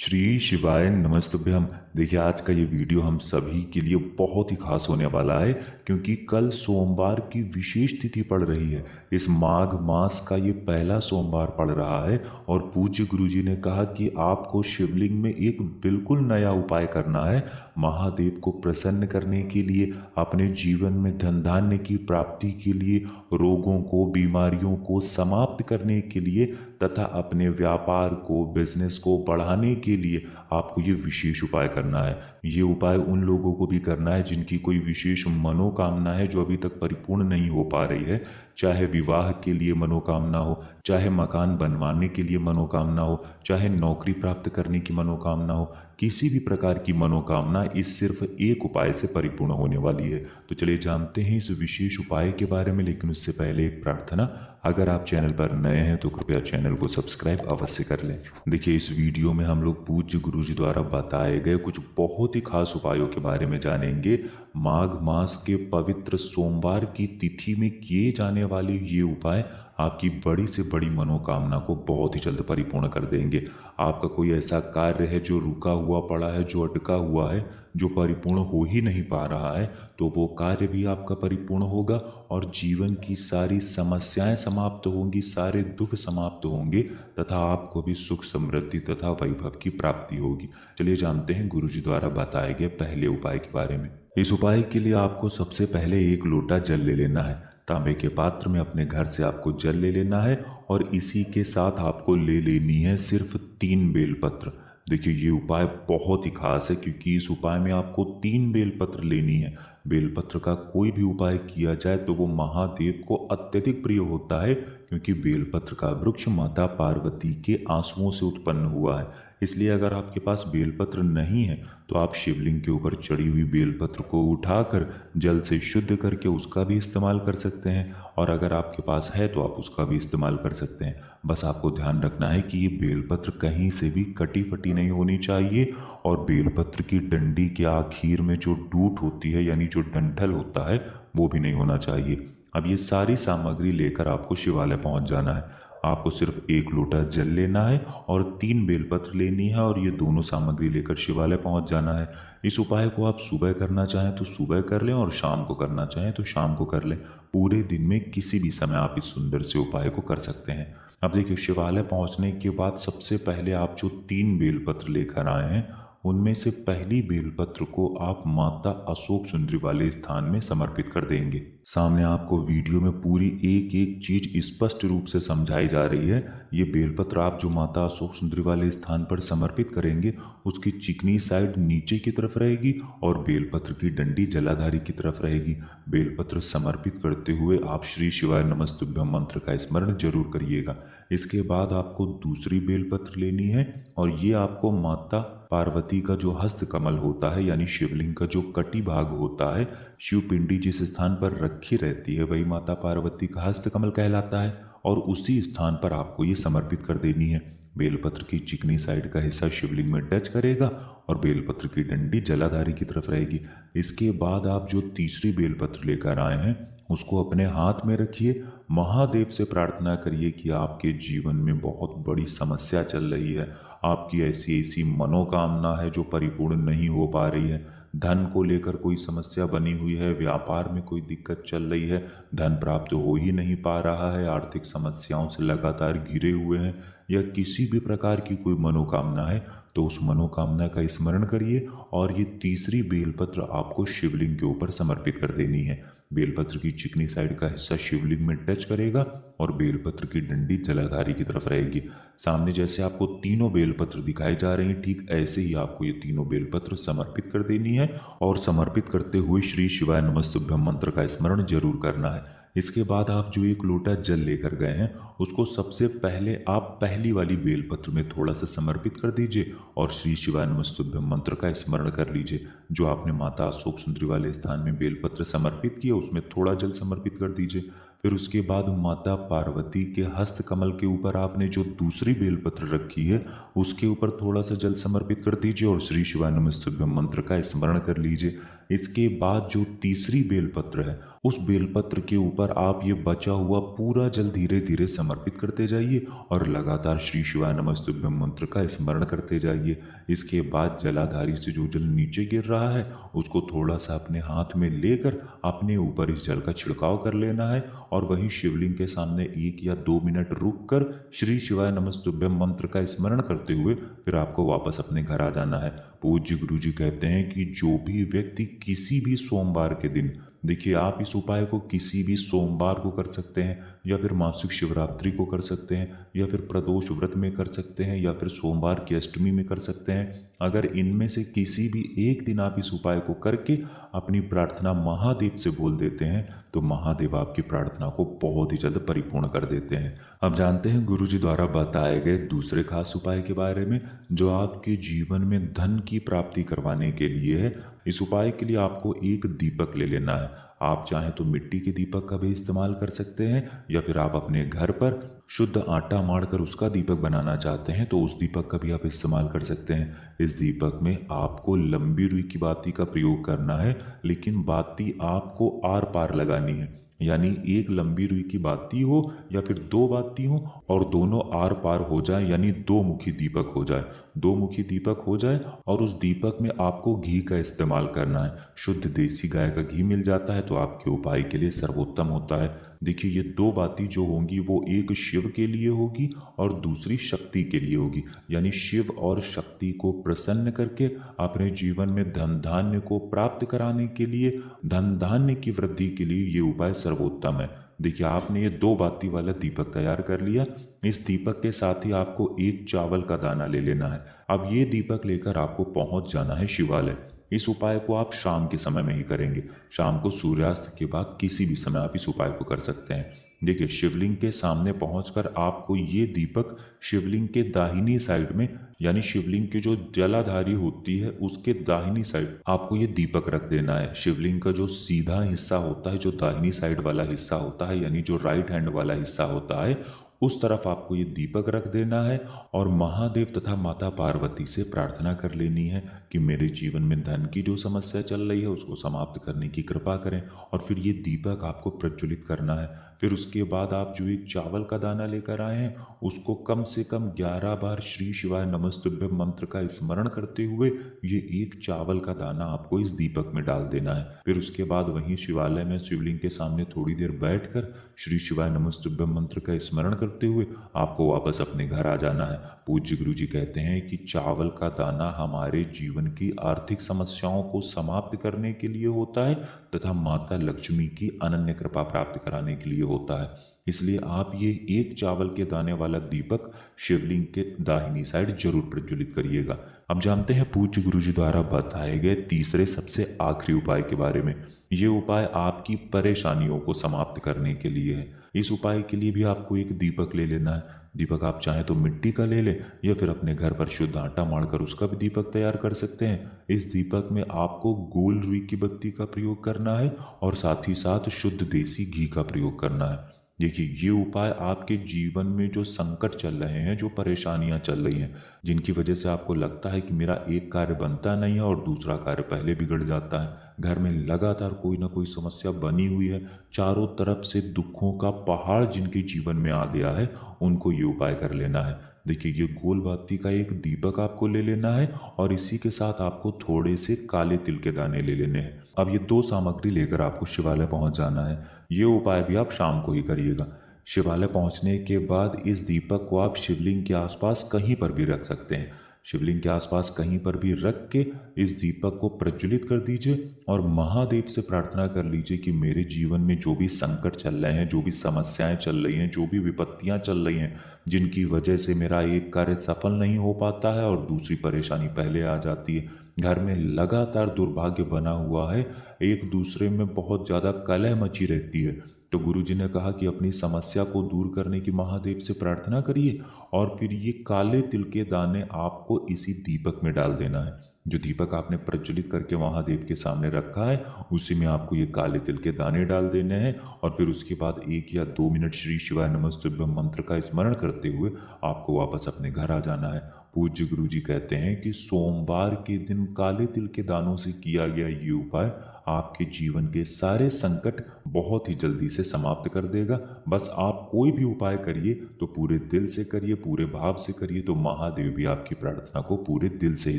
श्री शिवाय नमस्तुभ्यम। देखिए, आज का ये वीडियो हम सभी के लिए बहुत ही खास होने वाला है क्योंकि कल सोमवार की विशेष तिथि पड़ रही है। इस माघ मास का ये पहला सोमवार पड़ रहा है और पूज्य गुरुजी ने कहा कि आपको शिवलिंग में एक बिल्कुल नया उपाय करना है। महादेव को प्रसन्न करने के लिए, अपने जीवन में धन धान्य की प्राप्ति के लिए, रोगों को, बीमारियों को समाप्त करने के लिए तथा अपने व्यापार को, बिजनेस को बढ़ाने के लिए आपको ये विशेष उपाय करना है। ये उपाय उन लोगों को भी करना है जिनकी कोई विशेष मनोकामना है जो अभी तक परिपूर्ण नहीं हो पा रही है। चाहे विवाह के लिए मनोकामना हो, चाहे मकान बनवाने के लिए मनोकामना हो, चाहे नौकरी प्राप्त करने की मनोकामना हो, किसी भी प्रकार की मनोकामना इस सिर्फ एक उपाय से परिपूर्ण होने वाली है। तो चलिए जानते हैं इस विशेष उपाय के बारे में, लेकिन उससे पहले एक प्रार्थना। अगर आप चैनल पर नए हैं तो कृपया चैनल को सब्सक्राइब अवश्य कर लें। देखिए, इस वीडियो में हम लोग पूज्य गुरुजी द्वारा बताए गए कुछ बहुत ही खास उपायों के बारे में जानेंगे। माघ मास के पवित्र सोमवार की तिथि में किए जाने वाले ये उपाय आपकी बड़ी से बड़ी मनोकामना को बहुत ही जल्द परिपूर्ण कर देंगे। आपका कोई ऐसा कार्य है जो रुका हुआ पड़ा है, जो अटका हुआ है, जो परिपूर्ण हो ही नहीं पा रहा है, तो वो कार्य भी आपका परिपूर्ण होगा और जीवन की सारी समस्याएं समाप्त होंगी, सारे दुख समाप्त होंगे तथा आपको भी सुख, समृद्धि तथा वैभव की प्राप्ति होगी। चलिए जानते हैं गुरुजी द्वारा बताए गए पहले उपाय के बारे में। इस उपाय के लिए आपको सबसे पहले एक लोटा जल ले लेना है। तांबे के पात्र में अपने घर से आपको जल ले लेना है और इसी के साथ आपको ले लेनी है सिर्फ 3 बेलपत्र। देखिए, ये उपाय बहुत ही खास है क्योंकि इस उपाय में आपको 3 बेलपत्र लेनी है। बेलपत्र का कोई भी उपाय किया जाए तो वो महादेव को अत्यधिक प्रिय होता है क्योंकि बेलपत्र का वृक्ष माता पार्वती के आंसुओं से उत्पन्न हुआ है। इसलिए अगर आपके पास बेलपत्र नहीं है तो आप शिवलिंग के ऊपर चढ़ी हुई बेलपत्र को उठाकर जल से शुद्ध करके उसका भी इस्तेमाल कर सकते हैं, और अगर आपके पास है तो आप उसका भी इस्तेमाल कर सकते हैं। बस आपको ध्यान रखना है कि ये बेलपत्र कहीं से भी कटी फटी नहीं होनी चाहिए और बेलपत्र की डंडी के आखिर में जो डूट होती है यानी जो डंठल होता है वो भी नहीं होना चाहिए। अब ये सारी सामग्री लेकर आपको शिवालय पहुंच जाना है। आपको सिर्फ एक लोटा जल लेना है और 3 बेलपत्र लेनी है और ये दोनों सामग्री लेकर शिवालय पहुंच जाना है। इस उपाय को आप सुबह करना चाहें तो सुबह कर लें और शाम को करना चाहें तो शाम को कर लें। पूरे दिन में किसी भी समय आप इस सुंदर से उपाय को कर सकते हैं। अब देखिए, शिवालय पहुंचने के बाद सबसे पहले आप जो 3 बेलपत्र लेकर आए हैं उनमें से पहली बेलपत्र को आप माता अशोक सुंदरी वाले स्थान में समर्पित कर देंगे। सामने आपको वीडियो में पूरी एक एक चीज स्पष्ट रूप से समझाई जा रही है। ये बेलपत्र आप जो माता अशोक सुंदरी वाले स्थान पर समर्पित करेंगे उसकी चिकनी साइड नीचे की तरफ रहेगी और बेलपत्र की डंडी जलाधारी की तरफ रहेगी। बेलपत्र समर्पित करते हुए आप श्री शिवाय नमस्तुभ्यम मंत्र का स्मरण जरूर करिएगा। इसके बाद आपको दूसरी बेलपत्र लेनी है और ये आपको माता पार्वती का जो हस्त कमल होता है यानी शिवलिंग का जो कटी भाग होता है, शिव पिंडी जिस स्थान पर रखी रहती है वही माता पार्वती का हस्त कमल कहलाता है और उसी स्थान पर आपको ये समर्पित कर देनी है। बेलपत्र की चिकनी साइड का हिस्सा शिवलिंग में टच करेगा और बेलपत्र की डंडी जलाधारी की तरफ रहेगी। इसके बाद आप जो तीसरी बेलपत्र लेकर आए हैं उसको अपने हाथ में रखिए। महादेव से प्रार्थना करिए कि आपके जीवन में बहुत बड़ी समस्या चल रही है, आपकी ऐसी ऐसी मनोकामना है जो परिपूर्ण नहीं हो पा रही है, धन को लेकर कोई समस्या बनी हुई है, व्यापार में कोई दिक्कत चल रही है, धन प्राप्त हो ही नहीं पा रहा है, आर्थिक समस्याओं से लगातार घिरे हुए हैं, या किसी भी प्रकार की कोई मनोकामना है तो उस मनोकामना का स्मरण करिए और ये तीसरी बेलपत्र आपको शिवलिंग के ऊपर समर्पित कर देनी है। बेलपत्र की चिकनी साइड का हिस्सा शिवलिंग में टच करेगा और बेलपत्र की डंडी जलाधारी की तरफ रहेगी। सामने जैसे आपको तीनों बेलपत्र दिखाई जा रहे हैं, ठीक ऐसे ही आपको ये तीनों बेलपत्र समर्पित कर देनी है और समर्पित करते हुए श्री शिवाय नमस्तुभ्यम मंत्र का स्मरण जरूर करना है। इसके बाद आप जो एक लोटा जल लेकर गए हैं उसको सबसे पहले आप पहली वाली बेलपत्र में थोड़ा सा समर्पित कर दीजिए और श्री शिवाय नमस्तुभ्यम मंत्र का स्मरण कर लीजिए। जो आपने माता अशोक सुंदरी वाले स्थान में बेलपत्र समर्पित किया उसमें थोड़ा जल समर्पित कर दीजिए। फिर उसके बाद माता पार्वती के हस्त कमल के ऊपर आपने जो दूसरी बेलपत्र रखी है उसके ऊपर थोड़ा सा जल समर्पित कर दीजिए और श्री शिवाय नमस्तुभ्यम मंत्र का स्मरण कर लीजिए। इसके बाद जो तीसरी बेलपत्र है उस बेलपत्र के ऊपर आप ये बचा हुआ पूरा जल धीरे धीरे समर्पित करते जाइए और लगातार श्री शिवाय नमस्तुभ्यम मंत्र का स्मरण करते जाइए। इसके बाद जलाधारी से जो जल नीचे गिर रहा है उसको थोड़ा सा अपने हाथ में लेकर अपने ऊपर इस जल का छिड़काव कर लेना है और वहीं शिवलिंग के सामने 1 या 2 मिनट रुक कर श्री शिवाय नमस्तुभ्यम मंत्र का स्मरण करते हुए फिर आपको वापस अपने घर आ जाना है। पूज्य गुरु जी कहते हैं कि जो भी व्यक्ति किसी भी सोमवार के दिन, देखिए आप इस उपाय को किसी भी सोमवार को कर सकते हैं या फिर मासिक शिवरात्रि को कर सकते हैं या फिर प्रदोष व्रत में कर सकते हैं या फिर सोमवार की अष्टमी में कर सकते हैं। अगर इनमें से किसी भी एक दिन आप इस उपाय को करके अपनी प्रार्थना महादेव से बोल देते हैं तो महादेव आपकी प्रार्थना को बहुत ही जल्द परिपूर्ण कर देते हैं। अब जानते हैं गुरु जी द्वारा बताए गए दूसरे खास उपाय के बारे में जो आपके जीवन में धन की प्राप्ति करवाने के लिए है। इस उपाय के लिए आपको एक दीपक ले लेना है। आप चाहें तो मिट्टी के दीपक का भी इस्तेमाल कर सकते हैं या फिर आप अपने घर पर शुद्ध आटा मारकर उसका दीपक बनाना चाहते हैं तो उस दीपक का भी आप इस्तेमाल कर सकते हैं। इस दीपक में आपको लंबी रुई की बाती का प्रयोग करना है, लेकिन बाती आपको आर पार लगानी है, यानी एक लंबी रुई की बाती हो या फिर 2 बाती हो और दोनों आर पार हो जाए, यानी 2 मुखी दीपक हो जाए। 2 मुखी दीपक हो जाए और उस दीपक में आपको घी का इस्तेमाल करना है। शुद्ध देसी गाय का घी मिल जाता है तो आपके उपाय के लिए सर्वोत्तम होता है। देखिए ये 2 बाती जो होंगी वो एक शिव के लिए होगी और दूसरी शक्ति के लिए होगी, यानी शिव और शक्ति को प्रसन्न करके अपने जीवन में धन धान्य को प्राप्त कराने के लिए, धन धान्य की वृद्धि के लिए ये उपाय सर्वोत्तम है। देखिए आपने ये 2 बाती वाला दीपक तैयार कर लिया। इस दीपक के साथ ही आपको एक चावल का दाना ले लेना है। अब ये दीपक लेकर आपको पहुंच जाना है शिवालय। इस उपाय को आप शाम के समय में ही करेंगे। शाम को सूर्यास्त के बाद किसी भी समय आप इस उपाय को कर सकते हैं। देखिए शिवलिंग के सामने पहुंचकर आपको ये दीपक शिवलिंग के दाहिनी साइड में, यानी शिवलिंग की जो जलाधारी होती है उसके दाहिनी साइड आपको ये दीपक रख देना है। शिवलिंग का जो सीधा हिस्सा होता है, जो दाहिनी साइड वाला हिस्सा होता है, यानी जो राइट हैंड वाला हिस्सा होता है, उस तरफ आपको ये दीपक रख देना है और महादेव तथा माता पार्वती से प्रार्थना कर लेनी है कि मेरे जीवन में धन की जो समस्या चल रही है उसको समाप्त करने की कृपा करें। और फिर ये दीपक आपको प्रज्वलित करना है। फिर उसके बाद आप जो एक चावल का दाना लेकर आए हैं उसको कम से कम 11 बार श्री शिवाय नमस्तुभ्यम मंत्र का स्मरण करते हुए ये एक चावल का दाना आपको इस दीपक में डाल देना है। फिर उसके बाद वहीं शिवालय में शिवलिंग के सामने थोड़ी देर बैठकर श्री शिवाय नमस्तुभ्यम मंत्र का स्मरण करते हुए आपको वापस अपने घर आ जाना है। पूज्य गुरु जी कहते हैं कि चावल का दाना हमारे जीवन की आर्थिक समस्याओं को समाप्त करने के लिए होता है तथा माता लक्ष्मी की अनन्य कृपा प्राप्त कराने के लिए होता है। इसलिए आप ये एक चावल के दाने वाला दीपक शिवलिंग के दाहिनी साइड जरूर प्रज्वलित करिएगा। अब जानते हैं पूज्य गुरु जी द्वारा बताए गए तीसरे सबसे आखिरी उपाय के बारे में। ये उपाय आपकी परेशानियों को समाप्त करने के लिए है। इस उपाय के लिए भी आपको एक दीपक ले लेना है। दीपक आप चाहें तो मिट्टी का ले लें या फिर अपने घर पर शुद्ध आटा मारकर उसका भी दीपक तैयार कर सकते हैं। इस दीपक में आपको गोल रुई की बत्ती का प्रयोग करना है और साथ ही साथ शुद्ध देसी घी का प्रयोग करना है। देखिए ये उपाय आपके जीवन में जो संकट चल रहे हैं, जो परेशानियां चल रही हैं, जिनकी वजह से आपको लगता है कि मेरा एक कार्य बनता नहीं है और दूसरा कार्य पहले बिगड़ जाता है, घर में लगातार कोई ना कोई समस्या बनी हुई है, चारों तरफ से दुखों का पहाड़ जिनके जीवन में आ गया है, उनको ये उपाय कर लेना है। देखिए ये गोल बाती का एक दीपक आपको ले लेना है और इसी के साथ आपको थोड़े से काले तिल के दाने ले लेने हैं। अब ये 2 सामग्री लेकर आपको शिवालय पहुंच जाना है। ये उपाय भी आप शाम को ही करिएगा। शिवालय पहुंचने के बाद इस दीपक को आप शिवलिंग के आसपास कहीं पर भी रख सकते हैं। शिवलिंग के आसपास कहीं पर भी रख के इस दीपक को प्रज्वलित कर दीजिए और महादेव से प्रार्थना कर लीजिए कि मेरे जीवन में जो भी संकट चल रहे हैं, जो भी समस्याएं चल रही हैं, जो भी विपत्तियां चल रही हैं, जिनकी वजह से मेरा एक कार्य सफल नहीं हो पाता है और दूसरी परेशानी पहले आ जाती है, घर में लगातार दुर्भाग्य बना हुआ है, एक दूसरे में बहुत ज़्यादा कलह मची रहती है, तो गुरु जी ने कहा कि अपनी समस्या को दूर करने की महादेव से प्रार्थना करिए और फिर ये काले तिल के दाने आपको इसी दीपक में डाल देना है। जो दीपक आपने प्रज्वलित करके महादेव के सामने रखा है उसी में आपको ये काले तिल के दाने डाल देने हैं और फिर उसके बाद 1 या 2 मिनट श्री शिवाय नमस्तुभ्यम मंत्र का स्मरण करते हुए आपको वापस अपने घर आ जाना है। पूज्य गुरु जी कहते हैं कि सोमवार के दिन काले तिल के दानों से किया गया ये उपाय आपके जीवन के सारे संकट बहुत ही जल्दी से समाप्त कर देगा। बस आप कोई भी उपाय करिए तो पूरे दिल से करिए, पूरे भाव से करिए, तो महादेव भी आपकी प्रार्थना को पूरे दिल से ही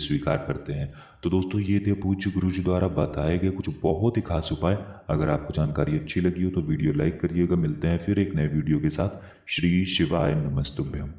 स्वीकार करते हैं। तो दोस्तों, ये थे पूज्य गुरु जी द्वारा बताए गए कुछ बहुत ही खास उपाय। अगर आपको जानकारी अच्छी लगी हो तो वीडियो लाइक करिएगा। मिलते हैं फिर एक नए वीडियो के साथ। श्री शिवाय नमस्तुभ्यम।